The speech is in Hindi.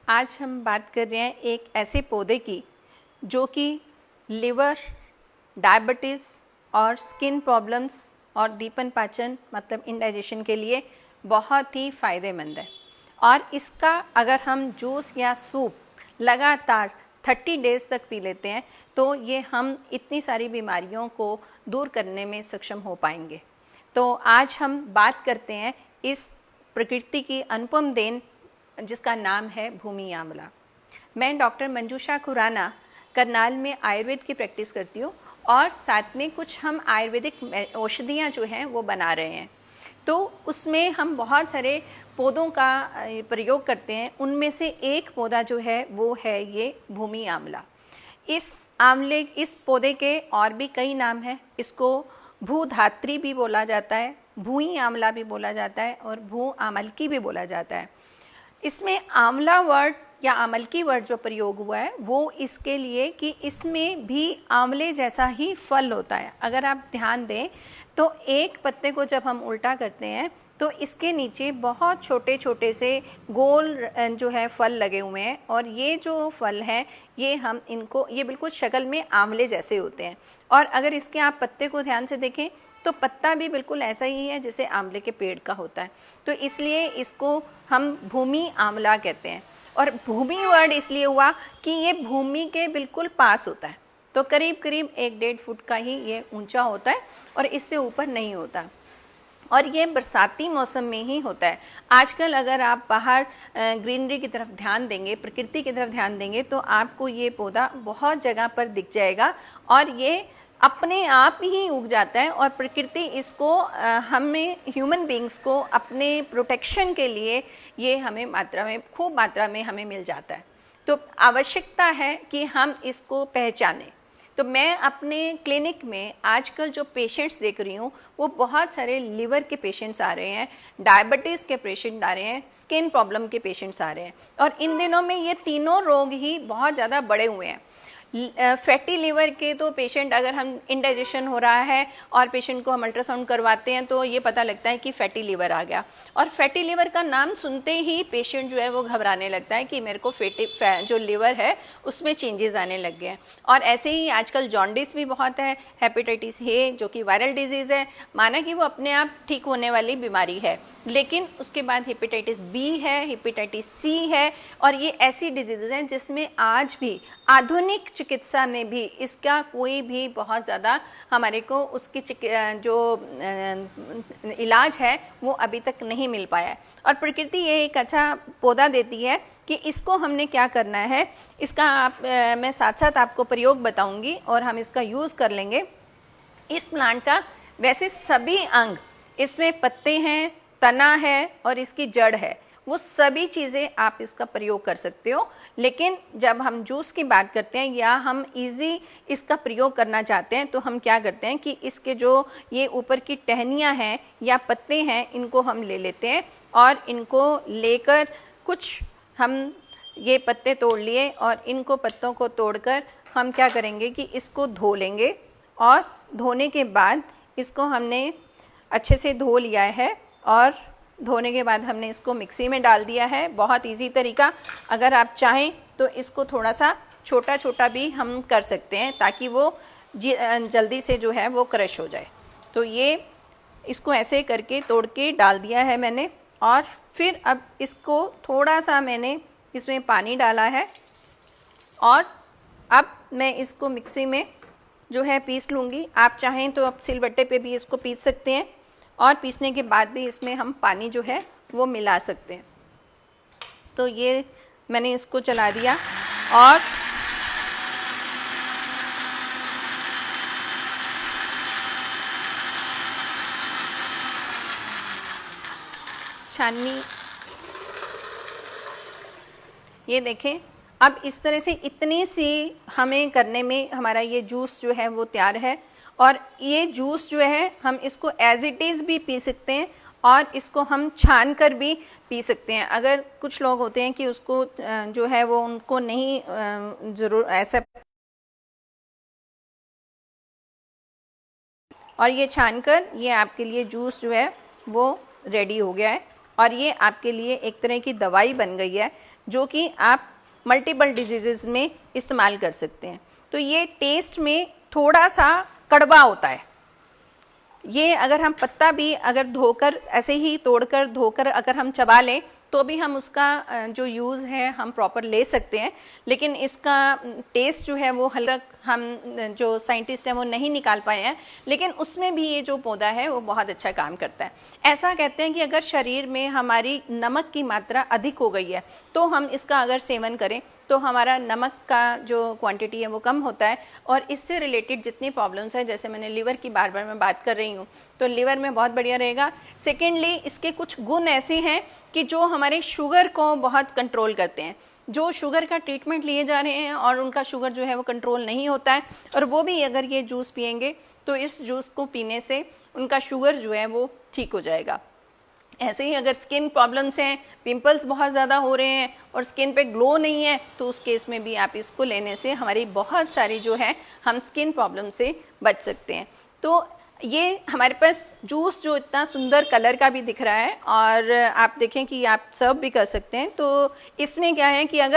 आज हम बात कर रहे हैं एक ऐसे पौधे की जो कि लिवर, डायबिटीज़ और स्किन प्रॉब्लम्स और दीपन पाचन मतलब इंडाइजेशन के लिए बहुत ही फ़ायदेमंद है। और इसका अगर हम जूस या सूप लगातार 30 डेज़ तक पी लेते हैं तो ये हम इतनी सारी बीमारियों को दूर करने में सक्षम हो पाएंगे। तो आज हम बात करते हैं इस प्रकृति की अनुपम देन जिसका नाम है भूमि आंवला। मैं डॉक्टर मंजूषा खुराना करनाल में आयुर्वेद की प्रैक्टिस करती हूँ और साथ में कुछ हम आयुर्वेदिक औषधियाँ जो हैं वो बना रहे हैं। तो उसमें हम बहुत सारे पौधों का प्रयोग करते हैं। उनमें से एक पौधा जो है वो है ये भूमि आंवला। इस पौधे के और भी कई नाम हैं। इसको भूधात्री भी बोला जाता है, भूई आंवला भी बोला जाता है और भू आमलकी भी बोला जाता है। इसमें आंवला वर्ड या आमलकी वर्ड जो प्रयोग हुआ है वो इसके लिए कि इसमें भी आंवले जैसा ही फल होता है। अगर आप ध्यान दें तो एक पत्ते को जब हम उल्टा करते हैं तो इसके नीचे बहुत छोटे छोटे से गोल जो है फल लगे हुए हैं और ये जो फल हैं ये बिल्कुल शक्ल में आंवले जैसे होते हैं। और अगर इसके आप पत्ते को ध्यान से देखें तो पत्ता भी बिल्कुल ऐसा ही है जैसे आंवले के पेड़ का होता है। तो इसलिए इसको हम भूमि आंवला कहते हैं। और भूमि वर्ड इसलिए हुआ कि ये भूमि के बिल्कुल पास होता है, तो करीब करीब 1-1.5 फुट का ही ये ऊंचा होता है और इससे ऊपर नहीं होता और ये बरसाती मौसम में ही होता है। आजकल अगर आप बाहर ग्रीनरी की तरफ ध्यान देंगे, प्रकृति की तरफ ध्यान देंगे तो आपको ये पौधा बहुत जगह पर दिख जाएगा और ये अपने आप ही उग जाता है। और प्रकृति इसको हमें ह्यूमन बींग्स को अपने प्रोटेक्शन के लिए ये हमें खूब मात्रा में हमें मिल जाता है। तो आवश्यकता है कि हम इसको पहचानें। तो मैं अपने क्लिनिक में आजकल जो पेशेंट्स देख रही हूँ वो बहुत सारे लिवर के पेशेंट्स आ रहे हैं, डायबिटीज़ के पेशेंट आ रहे हैं, स्किन प्रॉब्लम के पेशेंट्स आ रहे हैं। और इन दिनों में ये तीनों रोग ही बहुत ज़्यादा बढ़े हुए हैं। फैटी लिवर के तो पेशेंट, अगर हम इंडाइजेशन हो रहा है और पेशेंट को हम अल्ट्रासाउंड करवाते हैं तो ये पता लगता है कि फैटी लिवर आ गया। और फैटी लिवर का नाम सुनते ही पेशेंट जो है वो घबराने लगता है कि मेरे को जो लिवर है उसमें चेंजेस आने लग गए हैं। और ऐसे ही आजकल जॉन्डिस भी बहुत है, हेपेटाइटिस ए जो कि वायरल डिजीज़ है, माना कि वो अपने आप ठीक होने वाली बीमारी है, लेकिन उसके बाद हेपेटाइटिस बी है, हेपेटाइटिस सी है। और ये ऐसी डिजीज़ हैं जिसमें आज भी आधुनिक चिकित्सा में भी इसका कोई भी बहुत ज़्यादा हमारे को उसकी जो इलाज है वो अभी तक नहीं मिल पाया है। और प्रकृति ये एक अच्छा पौधा देती है कि इसको हमने क्या करना है, इसका मैं साथ साथ आपको प्रयोग बताऊंगी और हम इसका यूज़ कर लेंगे। इस प्लांट का वैसे सभी अंग, इसमें पत्ते हैं, तना है और इसकी जड़ है, वो सभी चीज़ें आप इसका प्रयोग कर सकते हो। लेकिन जब हम जूस की बात करते हैं या हम इजी इसका प्रयोग करना चाहते हैं तो हम क्या करते हैं कि इसके जो ये ऊपर की टहनियाँ हैं या पत्ते हैं इनको हम ले लेते हैं और इनको लेकर कुछ हम ये पत्ते तोड़ लिए और इनको पत्तों को तोड़कर हम क्या करेंगे कि इसको धो लेंगे। और धोने के बाद इसको हमने अच्छे से धो लिया है और धोने के बाद हमने इसको मिक्सी में डाल दिया है। बहुत इजी तरीका, अगर आप चाहें तो इसको थोड़ा सा छोटा छोटा भी हम कर सकते हैं ताकि वो जल्दी से जो है वो क्रश हो जाए। तो ये इसको ऐसे करके तोड़ के डाल दिया है मैंने और फिर अब इसको थोड़ा सा मैंने इसमें पानी डाला है और अब मैं इसको मिक्सी में जो है पीस लूँगी। आप चाहें तो आप सिलबट्टे पे भी इसको पीस सकते हैं और पीसने के बाद भी इसमें हम पानी जो है वो मिला सकते हैं। तो ये मैंने इसको चला दिया और छाननी, ये देखें। अब इस तरह से इतनी सी हमें करने में हमारा ये जूस जो है वो तैयार है। और ये जूस जो है हम इसको एज इट इज़ भी पी सकते हैं और इसको हम छान कर भी पी सकते हैं। अगर कुछ लोग होते हैं कि उसको जो है वो उनको नहीं ज़रूर ऐसा, और ये छानकर ये आपके लिए जूस जो है वो रेडी हो गया है। और ये आपके लिए एक तरह की दवाई बन गई है जो कि आप मल्टीपल डिजीजेज में इस्तेमाल कर सकते हैं। तो ये टेस्ट में थोड़ा सा कड़वा होता है। ये अगर हम पत्ता भी अगर धोकर ऐसे ही तोड़कर धोकर अगर हम चबा लें तो भी हम उसका जो यूज़ है हम प्रॉपर ले सकते हैं, लेकिन इसका टेस्ट जो है वो हल्का हम जो साइंटिस्ट हैं वो नहीं निकाल पाए हैं, लेकिन उसमें भी ये जो पौधा है वो बहुत अच्छा काम करता है। ऐसा कहते हैं कि अगर शरीर में हमारी नमक की मात्रा अधिक हो गई है तो हम इसका अगर सेवन करें तो हमारा नमक का जो क्वांटिटी है वो कम होता है, और इससे रिलेटेड जितनी प्रॉब्लम्स है, जैसे मैंने लीवर की बार बार मैं बात कर रही हूँ, तो लीवर में बहुत बढ़िया रहेगा। सेकेंडली इसके कुछ गुण ऐसे हैं कि जो हमारे शुगर को बहुत कंट्रोल करते हैं। जो शुगर का ट्रीटमेंट लिए जा रहे हैं और उनका शुगर जो है वो कंट्रोल नहीं होता है, और वो भी अगर ये जूस पियेंगे तो इस जूस को पीने से उनका शुगर जो है वो ठीक हो जाएगा। ऐसे ही अगर स्किन प्रॉब्लम्स हैं, पिंपल्स बहुत ज़्यादा हो रहे हैं और स्किन पे ग्लो नहीं है, तो उस केस में भी आप इसको लेने से हमारी बहुत सारी जो है हम स्किन प्रॉब्लम से बच सकते हैं। तो ये हमारे पास जूस जो इतना सुंदर कलर का भी दिख रहा है, और आप देखें कि आप सर्व भी कर सकते हैं। तो इसमें क्या है कि अगर